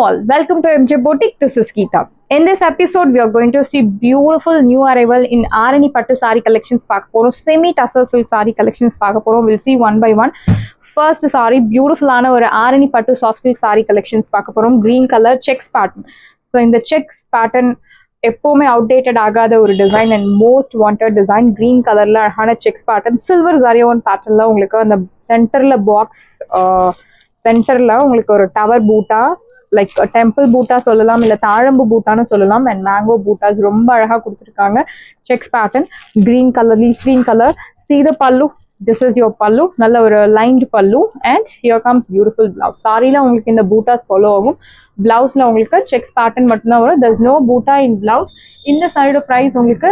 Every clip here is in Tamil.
all, welcome to MJ Boutique. This is Geeta. In this episode, we are going to see beautiful new arrival in Arani Pattu saree collections. Semi tussar silk saree collections. We'll see one by one. First saree, beautiful Arani Pattu soft silk saree collections. Green color checks pattern. So in the checks pattern, எப்போவுமே அவுடேட்டட் ஆகாத ஒரு design and most wanted design. Green கலர்ல அழகான செக்ஸ் பேட்டர்ன், சில்வர் ஜரியோன் பேட்டர்ன்ல உங்களுக்கு அந்த சென்டர்ல பாக்ஸ் சென்டர்ல உங்களுக்கு ஒரு டவர் பூட்டா, லைக் டெம்பிள் பூட்டா சொல்லலாம், இல்ல தாழம்பு பூட்டான்னு சொல்லலாம், அண்ட் மேங்கோ பூட்டாஸ் ரொம்ப அழகா கொடுத்துருக்காங்க. Sex pattern, green colour, leaf green colour. See the pallu. This is your pallu. நல்ல ஒரு லைன்ட் பல்லு and here comes beautiful blouse. சாரில உங்களுக்கு இந்த பூட்டாஸ் ஃபாலோ ஆகும். பிளவுஸ்ல உங்களுக்கு செக்ஸ் பேட்டர்ன் மட்டும் தான் வரும். There's no Buta in blouse. இந்த சைடு பிரைஸ் உங்களுக்கு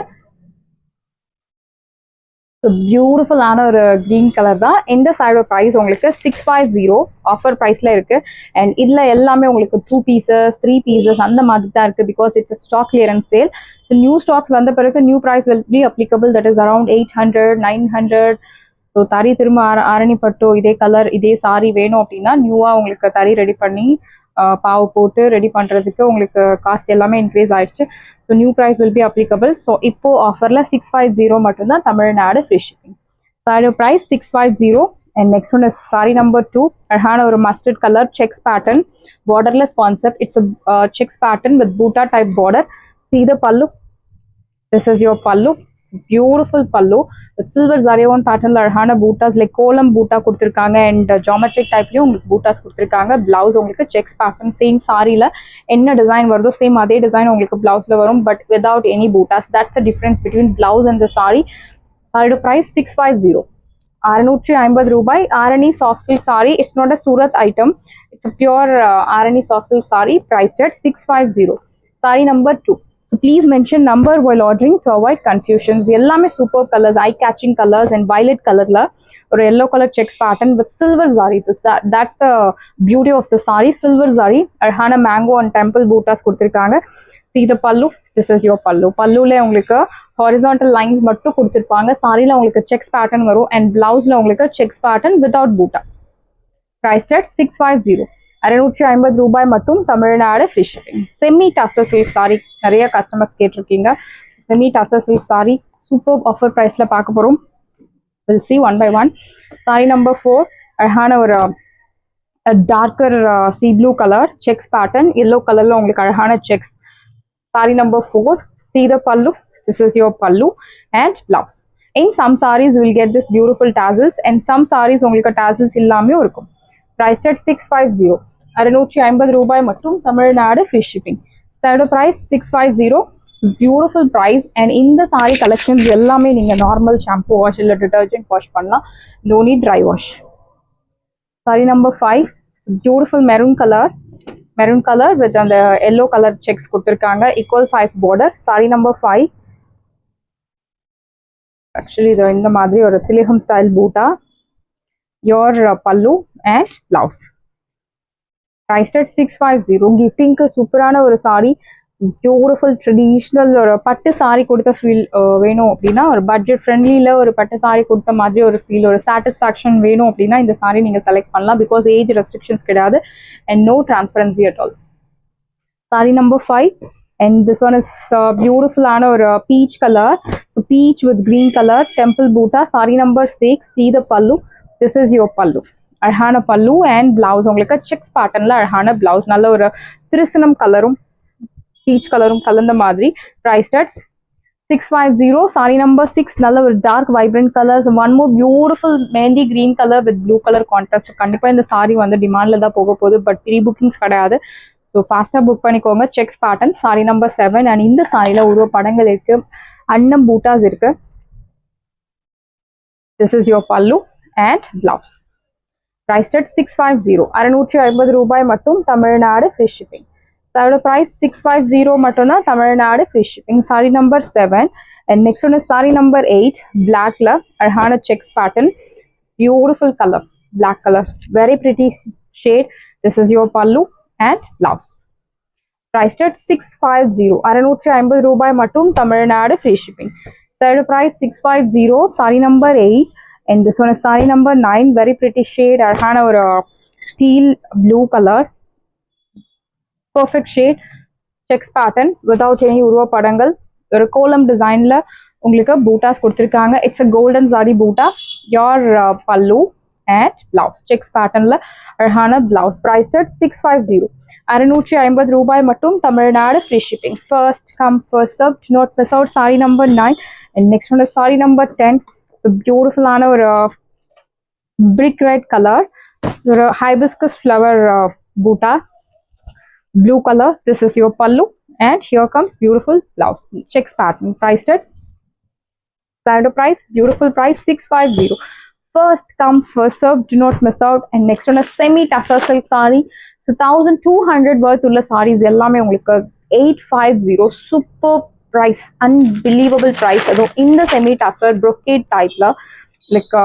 பியூட்டிஃபுல் ஆன ஒரு கிரீன் கலர் தான். இந்த சைடு ப்ரைஸ் உங்களுக்கு 650 ஆஃபர் ப்ரைஸ்ல இருக்கு. அண்ட் இதுல எல்லாமே உங்களுக்கு 2 pieces 3 pieces அந்த மாதிரி தான் இருக்கு. Because it's stock clearance sale. So new stocks வந்த பிறகு new price will be applicable. That is around 800 900. So தறி திரும்ப ஆரணி பட்டு இதே கலர் இதே சாரி வேணும் அப்படின்னா நியூவா உங்களுக்கு தறி ரெடி பண்ணி பாவு போட்டு ரெடி பண்றதுக்கு உங்களுக்கு காஸ்ட் எல்லாமே இன்க்ரீஸ் ஆயிடுச்சு. So new price will be applicable. So இப்போ ஆஃபர்ல 650 மட்டும்தான், Tamil Nadu free shipping. Sari price 650. And next one is sari number 2. அழகான ஒரு mustard colour checks pattern, borderless concept. It's checks pattern with butta type border. See the pallu. This is your pallu. Beautiful pallu with silver zarion pattern la அழகான பூட்டாஸ், லைக் கோலம் பூட்டா கொடுத்துருக்காங்க. அண்ட் ஜாமெட்ரிக் டைப்லயும் உங்களுக்கு பூட்டாஸ் கொடுத்துருக்காங்க. பிளவுஸ் உங்களுக்கு செக்ஸ் பேட்டர்ன், சேம் சாரில என்ன டிசைன் வருதோ சேம் அதே டிசைன் உங்களுக்கு பிளவுஸ்ல வரும், but without any buttas. That's the difference between blouse and the sorry. சாரியோட பிரைஸ் 650. 650 ரூபாய். Arani soft silk sorry. It's not a Surat item. It's a pure Arani soft silk sorry. priced at 650. Sari number 2. So please mention number while ordering to avoid confusions. எல்லாமே super colours, I caching colours. And violet கலர்ல ஒரு yellow colour checks pattern with silver sorry. That's the beauty of the saree. Silver sorry, அழகான மேங்கோ அண்ட் டெம்பிள் பூட்டாஸ் கொடுத்துருக்காங்க. See the pallu. This is your pallu. பல்லுல உங்களுக்கு ஹாரிசான்டல் லைன்ஸ் மட்டும் கொடுத்துருப்பாங்க. சாரில உங்களுக்கு செக்ஸ் பேட்டர்ன் வரும். அண்ட் பிளவுஸ்ல உங்களுக்கு checks pattern without butta. priced at 650. 650 ரூபாய் மட்டும், Tamil Nadu free shipping. Semi tussar silk sari நிறைய கஸ்டமர்ஸ் கேட்டிருக்கீங்க. Semi tussar silk sari super offer ப்ரைஸ்ல பார்க்க போறோம். We'll see one by one. Sari number 4. அழகான ஒரு darker sea blue colour checks pattern, yellow கலர்ல உங்களுக்கு அழகான checks. Sari number 4. See the pallu. This is your pallu and blouse. In some sarees you will get this beautiful tassels and some sarees உங்களுக்கு tassels இல்லாமயும் இருக்கும். Priced at 650. 650 ரூபாய் மட்டும், தமிழ்நாடு ஃப்ரீ ஷிப்பிங். சாரியோட பிரைஸ் 650. Beautiful price. அண்ட் இந்த சாரி கலெக்ஷன்ஸ் எல்லாமே நீங்க நார்மல் ஷாம்பு வாஷ் இல்ல டிட்டர்ஜென்ட் வாஷ் பண்ணலாம். No need dry wash. Sari number 5. Beautiful maroon colour with அந்த எல்லோ கலர் செக்ஸ் கொடுத்துருக்காங்க. Equal size border. Sari number 5. Actually இது இந்த மாதிரி ஒரு சிலிகம் style butta. your pallu and blouse. Priced at 650. கிஃப்டிங்க்கு சூப்பரான ஒரு சாரி, பியூட்டிஃபுல் ட்ரெடிஷ்னல் ஒரு பட்டு சாரி கொடுத்த ஃபீல் வேணும் அப்படின்னா, ஒரு பட்ஜெட் ஃப்ரெண்ட்லியில் ஒரு பட்டு சாரி கொடுத்த மாதிரி ஒரு ஃபீல், ஒரு சாட்டிஸ்ஃபேக்ஷன் வேணும் அப்படின்னா இந்த சாரி நீங்கள் செலக்ட் பண்ணலாம். பிகாஸ் ஏஜ் ரெஸ்ட்ரிக்ஷன்ஸ் கிடையாது and no transparency at all. Sari number 5. And this one is beautiful ஆன ஒரு peach color. So peach with green color temple boota. Saree number 6. See the pallu. This is your pallu. அழகான பல்லு அண்ட் பிளவுஸ் உங்களுக்கு செக்ஸ் பேட்டர்ன்ல அழகான பிளவுஸ், நல்ல ஒரு திருசனம் கலரும் பீச் கலரும் கலந்த மாதிரி. priced at 650. சாரி நம்பர் 6. நல்ல ஒரு dark vibrant colours. One more beautiful mehndi green colour with blue colour contrast. கண்டிப்பா இந்த சாரி வந்து டிமாண்ட்ல தான் போக போகுது, பட் ப்ரீ புக்கிங்ஸ் கிடையாது. ஸோ ஃபாஸ்ட்டாக புக் பண்ணிக்கோங்க. Checks pattern. Sari number 7. And இந்த சாரியில் உருவ படங்கள் இருக்கு, அன்னம் பூட்டாஸ் இருக்கு. This is your pallu and blouse. priced at 650. 650 ரூபாய் மட்டும், தமிழ்நாடு ஃப்ரீ ஷிப்பிங். சாரியோட பிரைஸ் 650 மட்டும் தான், Tamil Nadu free shipping. Sari number 7. And next one sari number 8. பிளாக்ல அழகான checks pattern, beautiful colour, black colour, very pretty shade. This is your pallu and blouse. Priced at 650. 650 ரூபாய் மட்டும், தமிழ்நாடு ஃப்ரீ ஷிப்பிங். சாரியோட price 650. Sari number 8. and this one is saree number 9. very pretty shade, அழகான ஒரு steel blue color. perfect shade, checks pattern without any உருவ படங்கள், ஒரு கோலம் டிசைன்ல உங்களுக்கு பூட்டாஸ் கொடுத்துருக்காங்க. It's a golden zari Buta. your pallu and blouse checks patternல அழகான blouse, priced at 650. 650 ரூபாய் மட்டும். Tamil Nadu free shipping. First come first serve. Do not miss out. Saree number 9 and next one is saree number 10. It's a beautiful ஆன ஒரு brick red color, ஒரு hibiscus flower Buta, blue color. This is your pallu and here comes beautiful blouse, checks pattern, priced at standard price, beautiful price 650. First come first serve. Do not miss out. And next one is semi tussar silk saree. So 1200 worth உள்ள sarees எல்லாமே உங்களுக்கு 850. Super price, unbelievable price. அதுவும் இந்த semi tussar brocade typeல like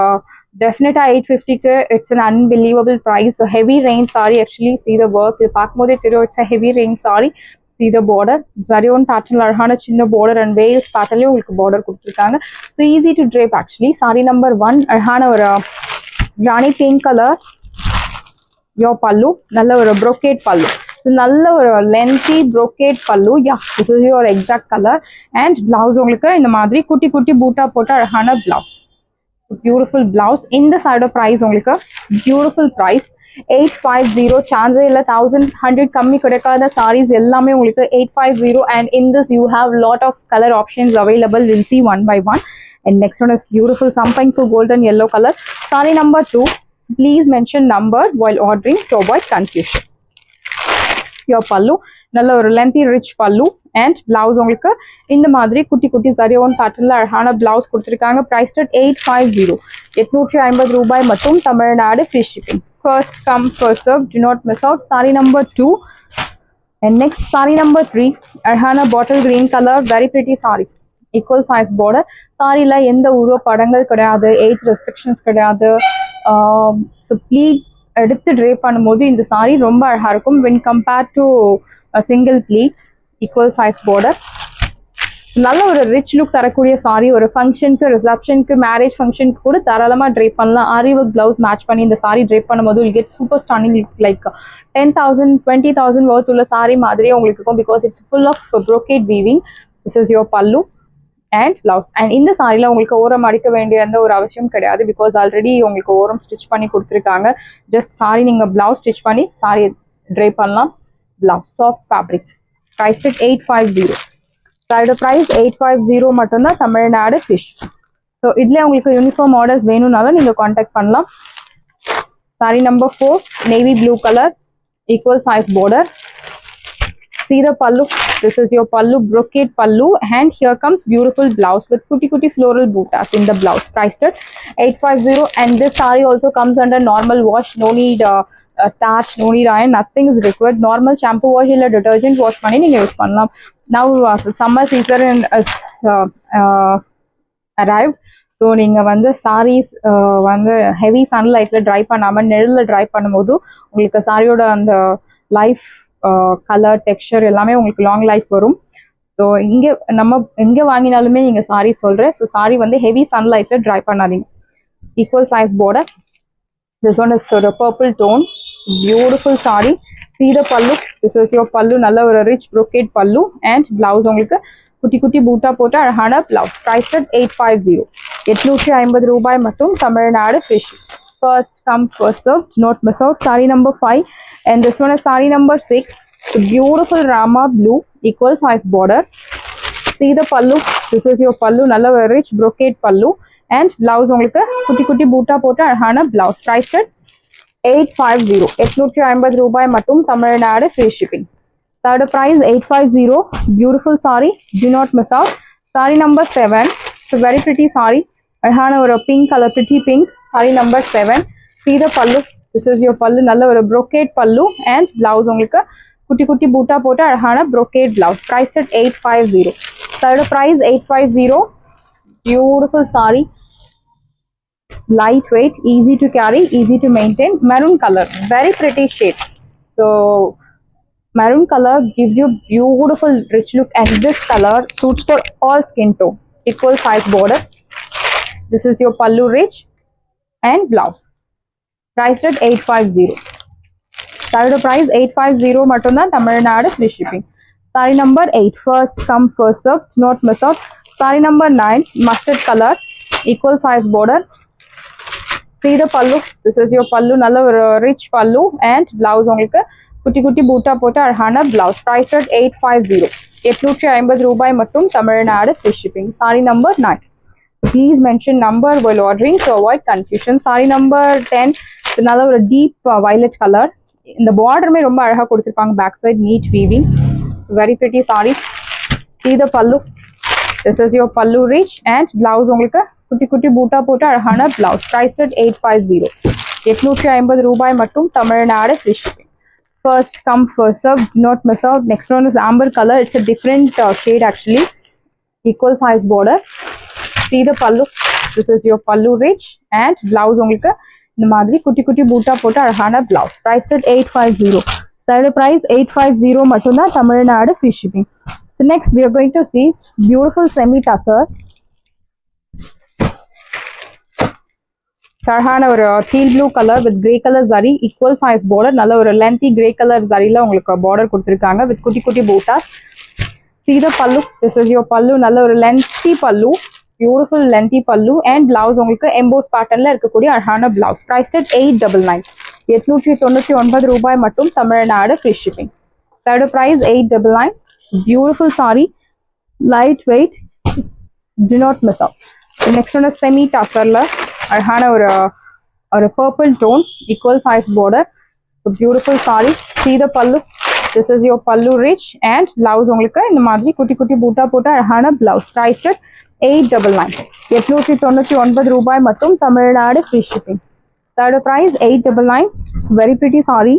definitely 850 க்கு it's an unbelievable price. So heavy range saree, actually see the work, இது பார்க்கும்போதே தெரியும் it's a heavy range saree. See the border, zarion pattern அழகான சின்ன border and veils patternலயும் உங்களுக்கு border கொடுத்திருக்காங்க. So easy to drape actually. saree number 1 அழகான ஒரு ராணி pink color, your pallu, நல்ல ஒரு brocade pallu. So நல்ல ஒரு lengthy brocade pallu. Yeah, this is your exact color. And blouse உங்களுக்கு இந்த மாதிரி குட்டி குட்டி பூட்டா போட்ட அழகான blouse, beautiful blouse. In the side of price உங்களுக்கு beautiful price 850. சான்ஸே இல்லை, 1100 கம்மி கிடைக்காத sarees எல்லாமே உங்களுக்கு 850. and in this you have lot of color options available. We'll see one by one. And next one is beautiful something to golden yellow color. Saree number 2. Please mention number while ordering to avoid confusion. Your pallu, நல்ல ஒரு lengthy rich pallu and blouse உங்களுக்கு இந்த மாதிரி குட்டி குட்டி zarion patternல அழகான blouse கொடுத்திருக்காங்க. priced at 850. 850 ரூபாய் மட்டும். Tamil Nadu free shipping. First come first serve. Do not miss out. Saree number 2 and next saree number 3. அழகான bottle green color, very pretty saree, equal size border. சாரில எந்த உருவ படங்கள் கிடையாது, ஏஜ் ரெஸ்ட்ரிக்ஷன்ஸ் கிடையாது. ஸோ ப்ளீட்ஸ் எடுத்து ட்ரே பண்ணும்போது இந்த saree ரொம்ப அழகா இருக்கும் when compared to single pleats, equal size border. நல்ல ஒரு ரிச் லுக் தரக்கூடிய saree, ஒரு ஃபங்க்ஷனுக்கு, ரிசப்ஷனுக்கு, மேரேஜ் ஃபங்க்ஷனுக்கு கூட தாராளமாக ட்ரேப் பண்ணலாம். ஆரி ஒர்க் பிளவுஸ் மேட்ச் பண்ணி இந்த saree ட்ரேப் பண்ணும்போது will get super standing look, like 10,000 20,000 worth உள்ள saree மாதிரியே உங்களுக்கு இருக்கும். Because it's full of brocade weaving. This is your pallu and blouse. and இந்த சாரியில் உங்களுக்கு ஓரம் அடிக்க வேண்டிய எந்த ஒரு அவசியம் கிடையாது. பிகாஸ் ஆல்ரெடி உங்களுக்கு ஓரம் ஸ்டிச் பண்ணி கொடுத்துருக்காங்க. ஜஸ்ட் சாரி நீங்கள் பிளவுஸ் ஸ்டிச் பண்ணி சாரி ட்ரை பண்ணலாம். Blouse soft fabric, price at 850. சாரியோட ப்ரைஸ் 850 மட்டும்தான். தமிழ்நாடு ஃபிஷ். ஸோ இதில் உங்களுக்கு யூனிஃபார்ம் ஆர்டர்ஸ் வேணும்னாலும் நீங்கள் காண்டாக்ட் பண்ணலாம். Sorry number 4 navy blue colour, equal size border. See the pallu. This is your pallu, brocade pallu, and here comes beautiful blouse with kuti kuti floral buttas in the blouse. Priced at 850. and this saree also comes under normal wash. No need starch, no need iron, nothing is required. Normal shampoo wash illa detergent wash பண்ணி நீங்க யூஸ் பண்ணலாம். Now summer season is arrived. So நீங்கள் வந்து sarees வந்து ஹெவி சன்லைட்டில் ட்ரை பண்ணாமல் நிழலில் ட்ரை பண்ணும்போது உங்களுக்கு சாரியோட அந்த லைஃப், கலர், டெக்ஸ்சர் எல்லாமே உங்களுக்கு லாங் லைஃப் வரும். ஸோ இங்கே நம்ம எங்கே வாங்கினாலுமே நீங்கள் சாரி சொல்கிறேன். ஸோ சாரி வந்து ஹெவி சன்லைட்டில் ட்ரை பண்ணாதீங்க. Equal size border. This one is ஒரு purple tone, beautiful sari. See the pallu. This is your pallu, நல்ல ஒரு rich brocade pallu and blouse உங்களுக்கு குட்டி குட்டி பூட்டா போட்டு அழகான பிளவுஸ். Price at 850. 850 ரூபாய் மட்டும். Tamil Nadu fish. First come first serve. Do not miss out. Saree number 5 and this one is saree number 6. The beautiful rama blue, equal size border. See the pallu. This is your pallu, நல்ல ஒரு rich brocade pallu and blouse உங்களுக்கு குட்டி குட்டி பூட்டா போட்டு அழகான பிளவுஸ். Price at 850. 850 ரூபாய் மட்டும். Tamil Nadu free shipping. Third price 850. Beautiful saree. Do not miss out. Saree number 7. It's a very pretty saree. அழகான ஒரு pink color, pretty pink. Saree number 7. See the pallu. This is your pallu, நல்ல ஒரு brocade pallu and blouse உங்களுக்கு குட்டி குட்டி பூட்டா போட்டு அழகான brocade blouse. Priced at 850. Third price 850. Beautiful saree. Lightweight, easy to carry, easy to maintain. Maroon color, very pretty shade. So maroon color gives you beautiful rich look and this color suits for all skin tone. Equal size border. This is your pallu rich and blouse. Priced at 850. சாரியோட ப்ரைஸ் 850 மட்டும்தான், Tamil Nadu free shipping. Saree number 8, first come first serve, do not miss out. Saree number 9, mustard color, equal size border. See the pallu, this is your pallu, nalla rich pallu and blouse உங்களுக்கு குட்டி குட்டி பூட்டா போட்டு அழகான blouse. Price at 850. 850 ரூபாய் மட்டும், Tamil Nadu free shipping. Saree number 9. Please mention number while ordering to avoid confusion. Saree number 10, நல்ல ஒரு deep violet color. இந்த பார்டருமே ரொம்ப அழகா கொடுத்திருப்பாங்க, back side neat weaving. Very pretty saree. See the pallu. This is your pallu rich and blouse உங்களுக்கு குட்டி குட்டி பூட்டா போட்டு அழகான blouse. Priced at 850. 850 ரூபாய் மட்டும், Tamil Nadu free shipping. First come first serve, do not miss out. Next one is amber color. It's a different shade actually. Equal size border. See the pallu. This is your pallu rich and blouse உங்களுக்கு இந்த மாதிரி குட்டி குட்டி பூட்டா போட்டு அழகான blouse. Priced at 850. Saree price 850 மட்டும்தான், Tamil Nadu free shipping. So next we are going to see beautiful semi tussar. அழகான ஒரு teal blue color with grey color zari, equal size border. நல்ல ஒரு lengthy grey color zariல உங்களுக்கு border கொடுத்திருக்காங்க with குட்டி குட்டி buttas. See the pallu. This is your pallu. நல்ல ஒரு lengthy pallu, beautiful lengthy pallu and blouse உங்களுக்கு emboss patternல இருக்கக்கூடிய அழகான blouse. Priced at 899. 899 ரூபாய் மட்டும், Tamil Nadu free shipping. Saree price 899. Beautiful saree, light weight, do not miss out. The next one is semi tussarல அழகான ஒரு purple tone, equal size border. So beautiful saree. See the pallu. This is your pallu rich and blouse உங்களுக்கு இந்த மாதிரி குட்டி குட்டி பூட்டா போட்டு அழகான blouse. Priced at 899. 899 ரூபாய் மட்டும், Tamil Nadu free shipping. Saree price 899. It's very pretty saree,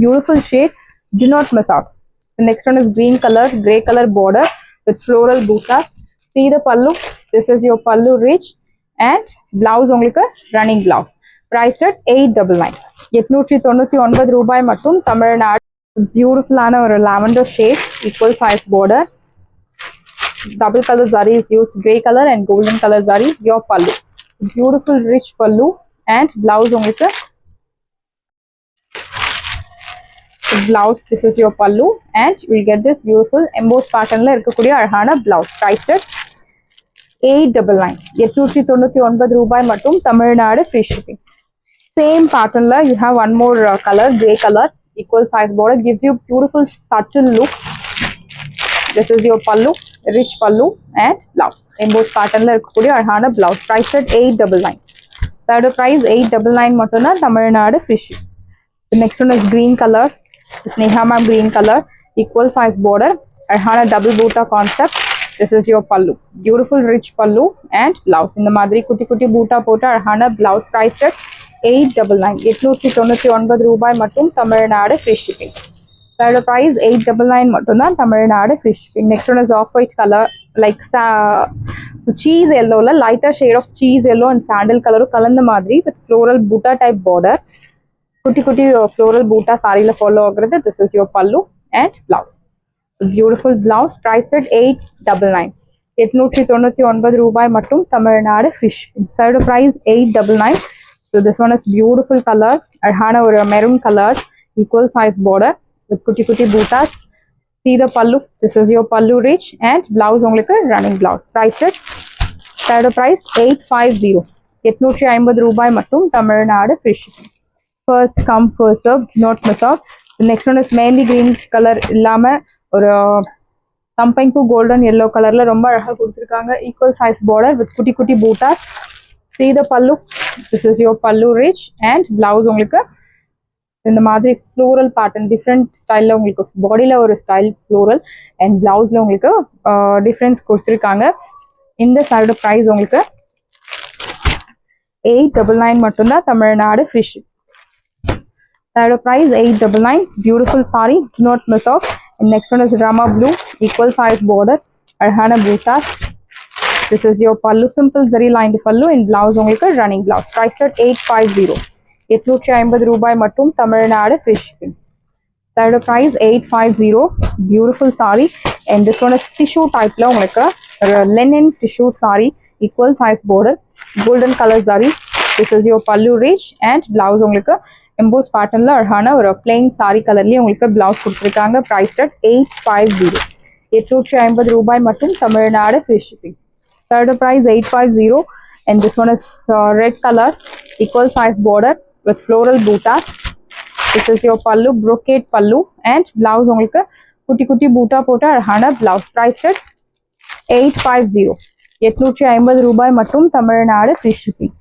beautiful shade, do not miss out. The next one is green color, grey color border with floral buttas. See the pallu. This is your pallu rich and blouse உங்களுக்கு running blouse. Priced at 899. 899 ரூபாய் மட்டும், தமிழ்நாடு. Beautiful ஆன ஒரு lavender shade, equal size border. Double color zari is used, grey color and golden color zari. Your pallu. Beautiful rich pallu and blouse உங்களுக்கு blouse. This is your pallu and you will get this beautiful embossed patternல இருக்கக்கூடிய அழகான blouse. Priced at 899. 899 ரூபாய் மட்டும், Tamil Nadu free shipping. Same patternல you have one more color, grey color, equal size border, gives you beautiful subtle look. This is your pallu, rich pallu and blouse. Embossed patternல இருக்கக்கூடிய அழகான blouse. Priced at 899. Saree price 899 மட்டும்தான், Tamil Nadu free shipping. The next one is green color. Sneha ma'am green color, equal size border, அழகான double boota concept. This is your pallu. Beautiful rich pallu and blouse. இந்த மாதிரி குட்டி குட்டி பூட்டா போட்டு அழகான blouse. Priced at 899. 899 ரூபாய் மட்டும், Tamil Nadu free shipping. Saree price 899 மட்டும்தான், Tamil Nadu free shipping. Next one is off white color, like cheese yellowல lighter shade of cheese yellow and sandal color கலந்த மாதிரி with floral butta type border. குட்டி குட்டி floral butta சாரியில ஃபாலோ ஆகுறது. This is your pallu and blouse. Beautiful blouse. Priced at 899. 899 ரூபாய் மட்டும், Tamil Nadu free shipping. Saree price 899. So this one is beautiful color, அழகான ஒரு maroon color, equal size border with குட்டி குட்டி buttas. See the pallu. This is your pallu rich and blouse உங்களுக்கு running blouse. Priced at Saree price 850. 850 ரூபாய் மட்டும், Tamil Nadu free shipping. First come first serve, do not miss out. The next one is mainly green color இல்லாம ஒரு சம்பைன் பூ கோல்டன் yellow கலர்ல ரொம்ப அழகா கொடுத்திருக்காங்க. Equal size border with குட்டி குட்டி buttas. See the pallu. This is your pallu rich and blouse உங்களுக்கு இந்த மாதிரி floral pattern, different ஸ்டைல்ல உங்களுக்கு பாடியில ஒரு ஸ்டைல் floral and blouse ல உங்களுக்கு டிஃபரன்ஸ் கொடுத்திருக்காங்க. இந்த saree price உங்களுக்கு 899 மட்டும்தான், Tamil Nadu free shipping. Saree price 899. Beautiful saree, do not miss out. And next one is Rama blue, equal size border, அழகான buttas. This is your pallu, simple zari lined pallu and blouse உங்களுக்கு running blouse. Priced at 850. 850 ரூபாய் மட்டும், Tamil Nadu free shipping. Saree price 850. Beautiful saree and this one is tissue typeல உங்களுக்கு linen tissue saree, equal size border, golden color zari. This is your pallu rich and blouse உங்களுக்கு எம்போஸ் பேட்டர்ன்ல அழகான ஒரு பிளெயின் சாரி கலர்லயே உங்களுக்கு பிளவுஸ் கொடுத்துருக்காங்க. Price at 850. 850 ரூபாய் மட்டும். Tamil Nadu free shipping. Third price 850, and this one is red color, equal size border with floral bootas. This is your pallu, brocade pallu, and blouse உங்களுக்கு குட்டி குட்டி பூட்டா போட்ட அழகான blouse. Price at 850. 850 ரூபாய் மட்டும். Tamil Nadu free shipping.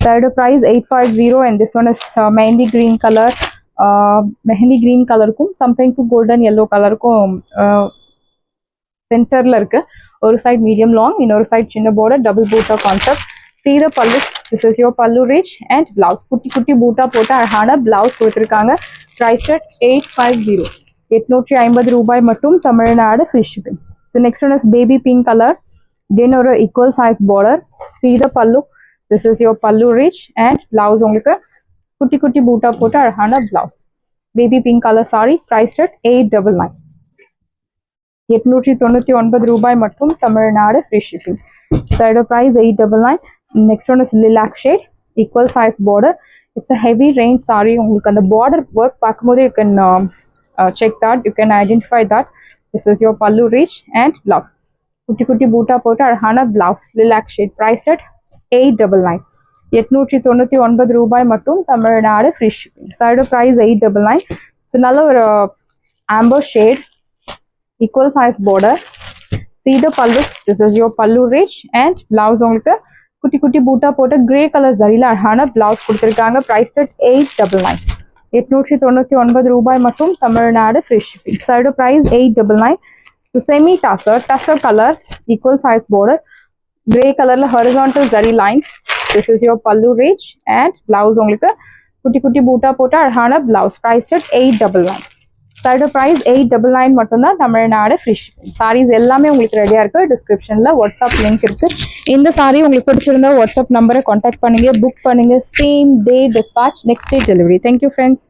Third price 850, and this one is mehendi green color. Mehendi green கலருக்கும் சம்திங் டு கோல்டன் எல்லோ கலருக்கும் சென்டர்ல இருக்கு. ஒரு சைட் மீடியம் லாங், இன்னொரு சைட் சின்ன border, double butta concept. See the pallu. This is your pallu rich and blouse. குட்டி குட்டி பூட்டா போட்ட அழகான பிளவுஸ் கொடுத்துருக்காங்க. Price at 850. 850 ரூபாய் மட்டும். Tamil Nadu free shipping. So next one is baby pink color. Again ஒரு equal size border. See the pallu. This is your pallu rich and blouse உங்களுக்கு குட்டி குட்டி பூட்டா போட்ட அழகான blouse. Baby pink color saree. Price at 899. 899 ரூபாய் மட்டும். Tamil Nadu free shipping. Side price 899. Next one is lilac shade, equal size border. It's a heavy range saree. உங்களுக்கு அந்த border work பார்க்கும்போது you can check that, you can identify that. This is your pallu rich and blouse. குட்டி குட்டி பூட்டா போட்டு அழகான blouse, lilac shade. Price at 899. 899 ரூபாய் மட்டும். Tamil Nadu free shipping. Side price 899. So நல்ல ஒரு amber shade, equal size border. See the pallu. This is your pallu rich and blouse உங்களுக்கு குட்டி குட்டி பூட்டா போட்டு கிரே கலர் ஜரியில அழகான பிளவுஸ் கொடுத்துருக்காங்க. Price at 899. 899 ரூபாய் மட்டும். Tamil Nadu free shipping. சைடு price 899. Semi tussar colour, equal size border, grey கலர்ல horizontal zari lines. This is your pallu rich and blouse உங்களுக்கு குட்டி குட்டி பூட்டா போட்டு அழகான பிளவுஸ். Price at 899. சைடு பிரைஸ் 899 மட்டும்தான். Tamil Nadu free shipping. சாரீஸ் எல்லாமே உங்களுக்கு ரெடியா இருக்கு. டிஸ்கிரிப்ஷன்ல வாட்ஸ்அப் லிங்க் இருக்கு. இந்த சாரி உங்களுக்கு பிடிச்சிருந்தா வாட்ஸ்அப் நம்பரை கான்டாக்ட் பண்ணுங்க, புக் பண்ணுங்க. Same day dispatch, next day delivery. Thank you friends.